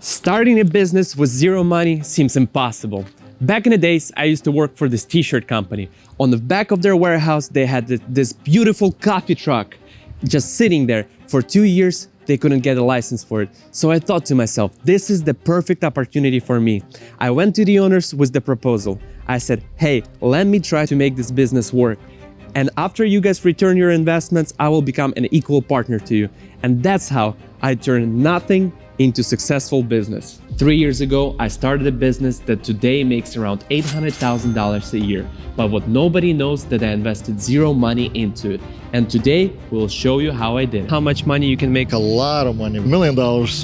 Starting a business with zero money seems impossible. Back in the days, I used to work for this t-shirt company. On the back of their warehouse, they had this beautiful coffee truck just sitting there. For 2 years, they couldn't get a license for it. So I thought to myself, this is the perfect opportunity for me. I went to the owners with the proposal. I said, hey, let me try to make this business work. And after you guys return your investments, I will become an equal partner to you. And that's how I turned nothing into successful business. 3 years ago, I started a business that today makes around $800,000 a year. But what nobody knows that I invested zero money into it. And today, we'll show you how I did it. How much money you can make? A lot of money, $1 million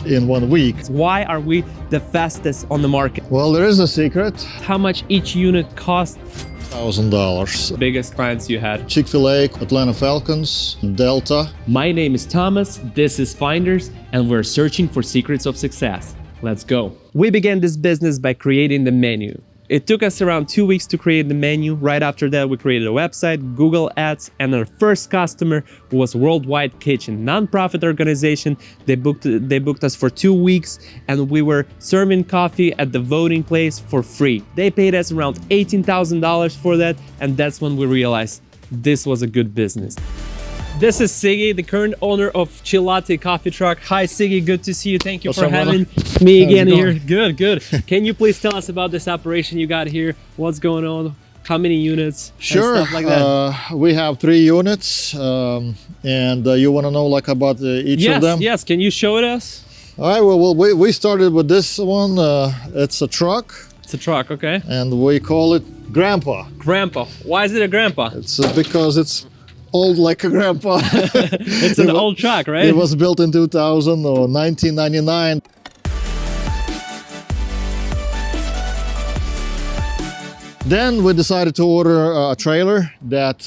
in 1 week. Why are we the fastest on the market? Well, there is a secret. How much each unit costs? $1,000. Biggest clients you had? Chick-fil-A, Atlanta Falcons, Delta. My name is Thomas, this is Finders, and we're searching for secrets of success. Let's go. We began this business by creating the menu. It took us around 2 weeks to create the menu. Right after that, we created a website, Google Ads, and our first customer was Worldwide Kitchen, non-profit organization. They booked us for 2 weeks, and we were serving coffee at the voting place for free. They paid us around $18,000 for that, and that's when we realized this was a good business. This is Siggy, the current owner of Chilate Coffee Truck. Hi Siggy, good to see you. Thank you for having me again here. Good. Can you please tell us about this operation you got here? What's going on? How many units? Sure. And stuff like that? We have 3 units, and you want to know like about each of them? Yes, can you show it us? All right, well, we started with this one. It's a truck. It's a truck, okay. And we call it Grandpa. Grandpa. Why is it a grandpa? It's because it's old like a grandpa. It's an old truck, right? It was built in 2000 or 1999. Then we decided to order a trailer that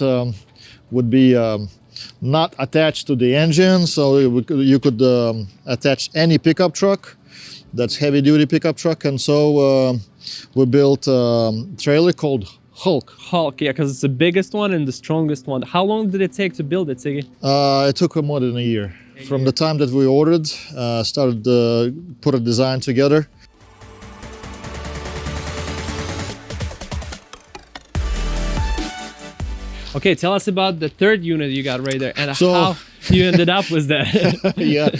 would be not attached to the engine, so you could attach any pickup truck. That's heavy-duty pickup truck, and so we built a trailer called Hulk, yeah, because it's the biggest one and the strongest one. How long did it take to build it, Siggy? It took more than a year. From the time that we ordered, started to put a design together. Okay, tell us about the third unit you got right there and how you ended up with that. Yeah,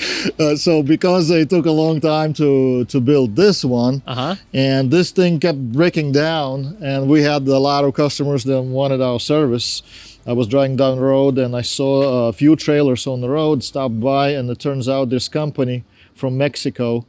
so because it took a long time to build this one, and this thing kept breaking down, and we had a lot of customers that wanted our service. I was driving down the road and I saw a few trailers on the road, stopped by, and it turns out this company from Mexico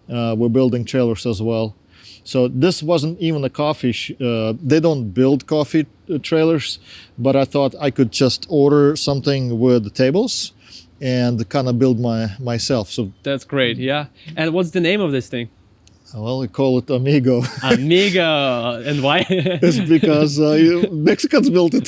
were building trailers as well. So this wasn't even a coffee, they don't build coffee trailers, but I thought I could just order something with the tables and kind of build myself. So that's great, yeah. And what's the name of this thing? Well, we call it Amigo. Amigo, and why? It's because Mexicans built it.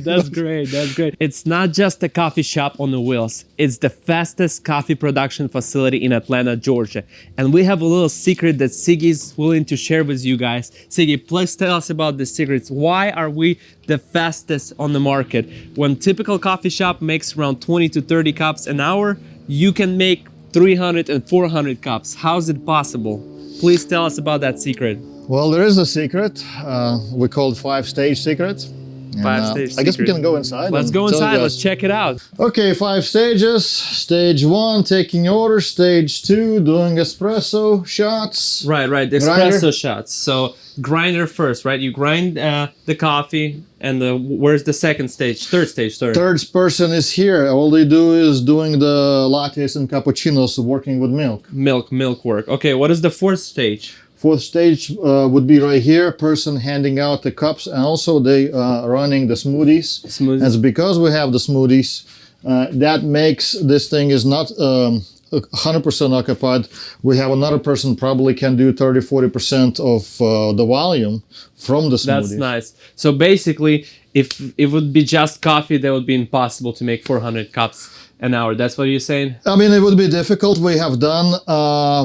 That's great, that's great. It's not just a coffee shop on the wheels. It's the fastest coffee production facility in Atlanta, Georgia. And we have a little secret that Siggy's willing to share with you guys. Siggy, please tell us about the secrets. Why are we the fastest on the market? When typical coffee shop makes around 20 to 30 cups an hour, you can make 300 and 400 cups. How is it possible? Please tell us about that secret. Well, there is a secret. We call it 5-stage secret. Five-stage I guess we can go inside. Let's go inside. Let's check it out. Okay, 5 stages. Stage 1, taking orders. Stage 2, doing espresso shots. Right. The espresso shots. So grinder first, right? You grind the coffee, and where's the second stage? Third stage, sorry. Third person is here. All they do is doing the lattes and cappuccinos, working with milk. Milk work. Okay, what is the fourth stage? Fourth stage would be right here, person handing out the cups, and also they running the smoothies. And because we have the smoothies, that makes this thing is not 100% occupied. We have another person probably can do 30-40% of the volume from the smoothies. That's nice. So basically, if it would be just coffee, that would be impossible to make 400 cups an hour. That's what you're saying? I mean, it would be difficult. We have done,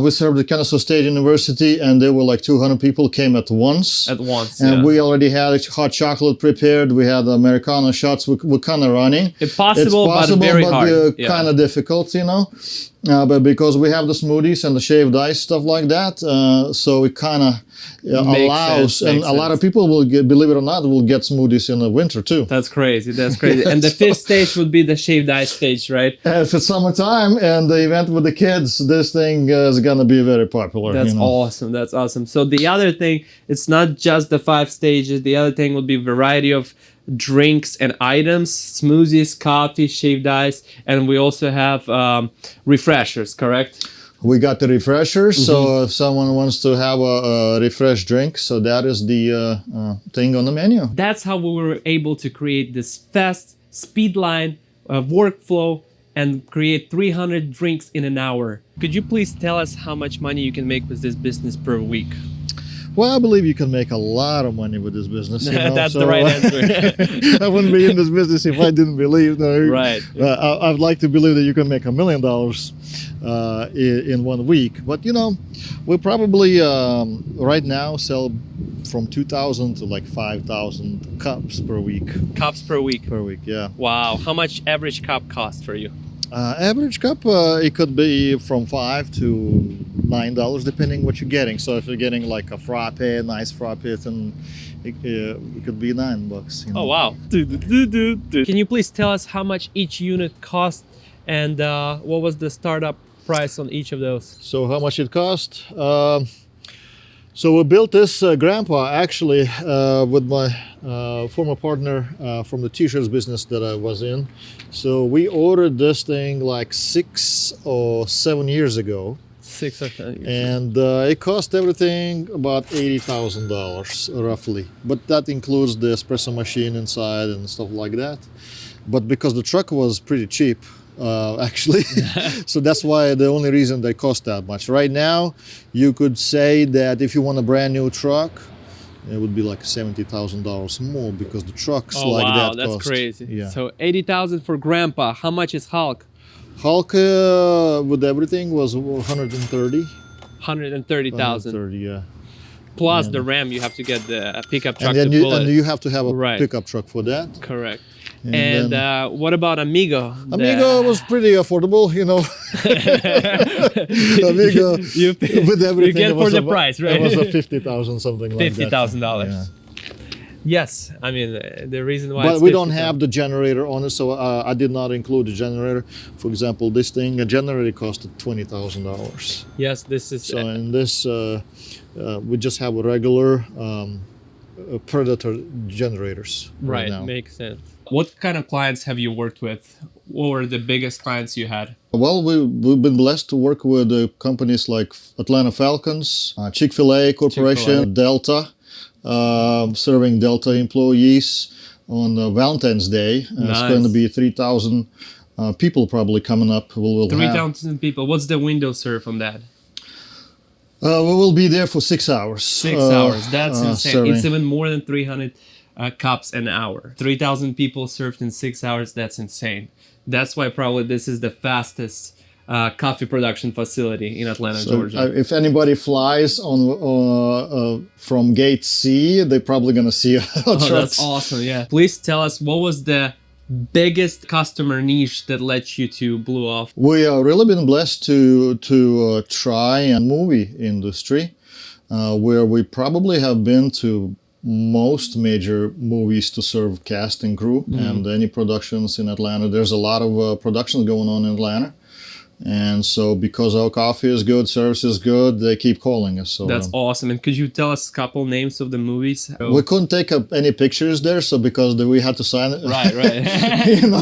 we served at Kennesaw State University, and there were like 200 people came at once. At once, and yeah. we already had hot chocolate prepared. We had Americano shots. We're kind of running. It's possible, but very hard. Yeah. Kind of difficult, you know. But because we have the smoothies and the shaved ice, stuff like that, so it kind of allows, and a lot of people will get, believe it or not, will get smoothies in the winter too. That's crazy. That's crazy. And the fifth stage would be the shaved ice stage, right? If it's summertime and the event with the kids, this thing is gonna be very popular. That's awesome. That's awesome. So the other thing, it's not just the 5 stages. The other thing would be variety of drinks and items, smoothies, coffee, shaved ice, and we also have refreshers, correct? We got the refreshers, so if someone wants to have a refresh drink, so that is the thing on the menu. That's how we were able to create this fast speed line workflow and create 300 drinks in an hour. Could you please tell us how much money you can make with this business per week? Well, I believe you can make a lot of money with this business. You know? That's the right answer. I wouldn't be in this business if I didn't believe. No. Right. I'd like to believe that you can make $1 million in 1 week. But, you know, we probably right now sell from 2,000 to like 5,000 cups per week. Cups per week? Per week, yeah. Wow. How much average cup cost for you? Average cup, it could be from $5 to $9, depending what you're getting. So if you're getting like a frappe, nice frappe, then it could be $9. You know? Oh wow! Can you please tell us how much each unit cost and what was the startup price on each of those? So how much it cost? So we built this grandpa actually with my former partner from the t-shirts business that I was in. So we ordered this thing like 6 or 7 years ago. 6 or 7 years. And it cost everything about $80,000 roughly. But that includes the espresso machine inside and stuff like that. But because the truck was pretty cheap, actually. So that's why the only reason they cost that much. Right now, you could say that if you want a brand new truck, it would be like $70,000 more because the trucks like that cost. That's crazy. Yeah. So 80,000 for Grandpa. How much is Hulk? Hulk with everything was 130. 130,000. 130, yeah. Plus the Ram, you have to get the pickup truck and to pull it. And you have to have a pickup truck for that. Correct. And what about Amigo? Amigo was pretty affordable, you know. Amigo, with everything, you get for the price, right? It was a $50,000 something like that. $50,000. Yeah. Yes, I mean the reason why. But we don't have the generator on it, so I did not include the generator. For example, this thing, a generator costed $20,000. Yes, this is. So in this, we just have a regular Predator generators. Right, now. Makes sense. What kind of clients have you worked with? What were the biggest clients you had? Well, we've been blessed to work with companies like Atlanta Falcons, Chick-fil-A Corporation, Delta, serving Delta employees on Valentine's Day. Nice. It's going to be 3,000 people probably coming up. 3,000 people. What's the window, sir, from that? We will be there for 6 hours. 6 hours. That's insane. Serving. It's even more than 300 cups an hour. 3,000 people served in 6 hours. That's insane. That's why probably this is the fastest coffee production facility in Atlanta, Georgia. If anybody flies on from Gate C, they're probably gonna see our trucks. That's awesome. Yeah. Please tell us, what was the biggest customer niche that led you to Blue Off? We have really been blessed to try a movie industry, where we probably have been to most major movies to serve cast and crew and any productions in Atlanta. There's a lot of productions going on in Atlanta. And so because our coffee is good, service is good, they keep calling us. So that's awesome. And could you tell us a couple names of the movies? We couldn't take up any pictures there, so because we had to sign it. Right. You know,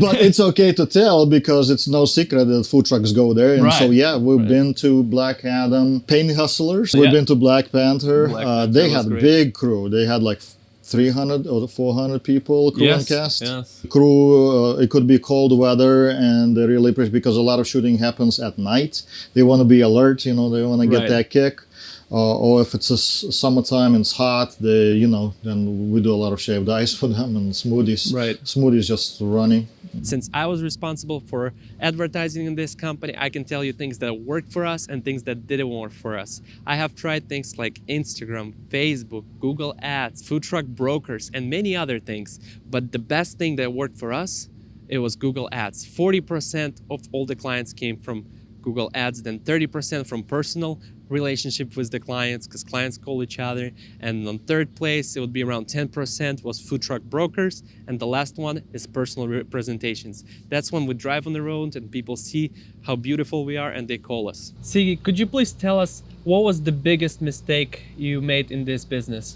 but it's okay to tell because it's no secret that food trucks go there. And so we've been to Black Adam, Paint Hustlers. We've been to Black Panther. They had a big crew. They had like 300 or 400 people, crew and cast. Yes. Crew, it could be cold weather, and they really appreciate because a lot of shooting happens at night. They want to be alert, you know, they want to get that kick. or if it's summertime and it's hot, then we do a lot of shaved ice for them and smoothies. Right. Smoothies just running. Since I was responsible for advertising in this company, I can tell you things that worked for us and things that didn't work for us. I have tried things like Instagram, Facebook, Google Ads, food truck brokers, and many other things. But the best thing that worked for us, it was Google Ads. 40% of all the clients came from Google Ads, then 30% from personal relationship with the clients, because clients call each other. And on third place, it would be around 10% was food truck brokers. And the last one is personal representations. That's when we drive on the road and people see how beautiful we are and they call us. Sigi, could you please tell us what was the biggest mistake you made in this business?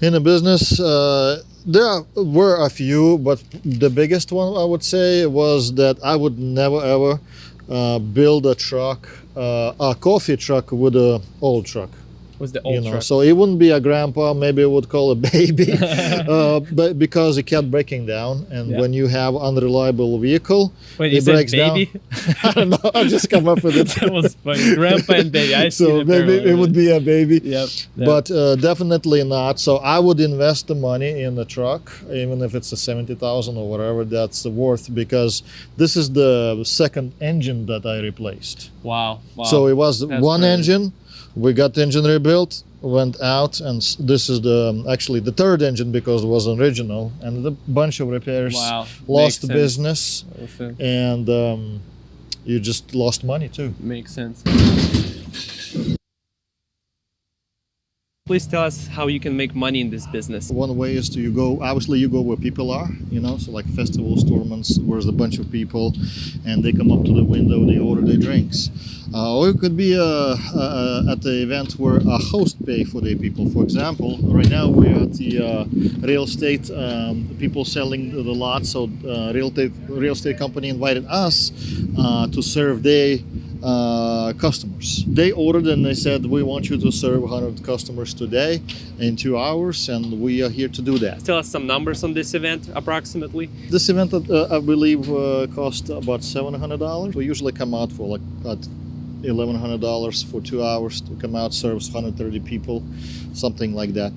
In a business, there were a few, but the biggest one I would say was that I would never ever build a truck, a coffee truck with an old truck. Was the old truck? So it wouldn't be a grandpa, maybe I would call a baby, but because it kept breaking down, and when you have unreliable vehicle, Wait, it breaks baby? down. I don't know. I just come up with it. That was funny. Grandpa and baby. So maybe it would be a baby. Yep. But definitely not. So I would invest the money in the truck, even if it's a 70,000 or whatever that's worth, because this is the second engine that I replaced. Wow. So it was That's one crazy. engine. We got the engine rebuilt, went out, and this is actually the third engine because it was original, and a bunch of repairs. Wow. Lost Makes business, sense. and you just lost money too. Makes sense. Please tell us how you can make money in this business. One way is you go where people are, so like festivals, tournaments, where there's a bunch of people, and they come up to the window, they order their drinks. Or it could be at the event where a host pay for their people. For example, right now we're at the real estate people selling the lot. So real estate company invited us to serve their customers. They ordered and they said, we want you to serve 100 customers today in 2 hours, and we are here to do that. Tell us some numbers on this event approximately. This event I believe cost about $700. We usually come out for like $1,100 for 2 hours to come out, serves 130 people, something like that.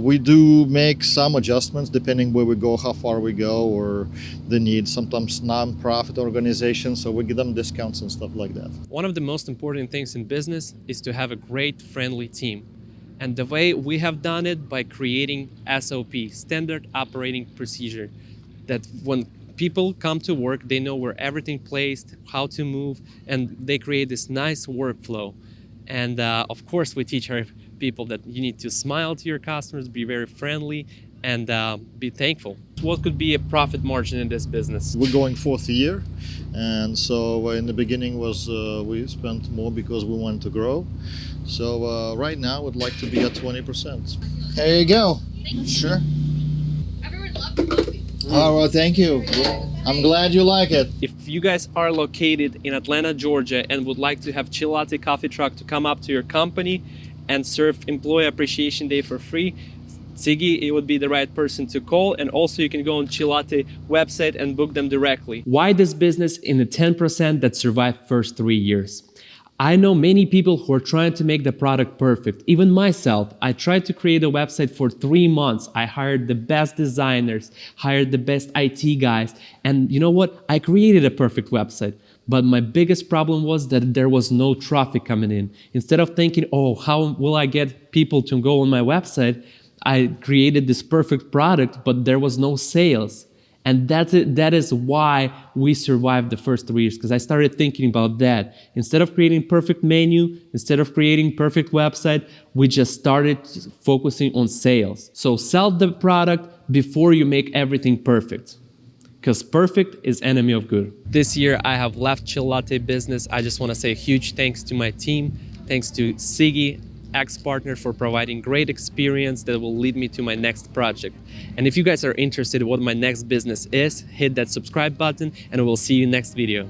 We do make some adjustments depending where we go, how far we go, or the need. Sometimes non-profit organizations, so we give them discounts and stuff like that. One of the most important things in business is to have a great, friendly team. And the way we have done it by creating SOP, Standard Operating Procedure, that when people come to work, they know where everything placed, how to move, and they create this nice workflow. And of course, we teach our people that you need to smile to your customers, be very friendly, and be thankful. What could be a profit margin in this business? We're going fourth year, and so in the beginning was we spent more because we wanted to grow. So right now, we'd like to be at 20%. There you go. Thank you. Sure. Everyone loved the coffee. All right, thank you. I'm glad you like it. If you guys are located in Atlanta, Georgia, and would like to have Chill Latte Coffee Truck to come up to your company and serve Employee Appreciation Day for free, Sigi, it would be the right person to call. And also you can go on Chill Latte website and book them directly. Why this business in the 10% that survived first 3 years? I know many people who are trying to make the product perfect. Even myself, I tried to create a website for 3 months. I hired the best designers, hired the best IT guys, and you know what? I created a perfect website. But my biggest problem was that there was no traffic coming in. Instead of thinking, oh, how will I get people to go on my website? I created this perfect product, but there was no sales. And that's it. That is why we survived the first 3 years, because I started thinking about that. Instead of creating perfect menu, instead of creating perfect website, we just started focusing on sales. So sell the product before you make everything perfect, because perfect is enemy of good. This year I have left Chill Latte business. I just want to say huge thanks to my team. Thanks to Sigi, ex-partner, for providing great experience that will lead me to my next project. And if you guys are interested in what my next business is, hit that subscribe button and we'll see you next video.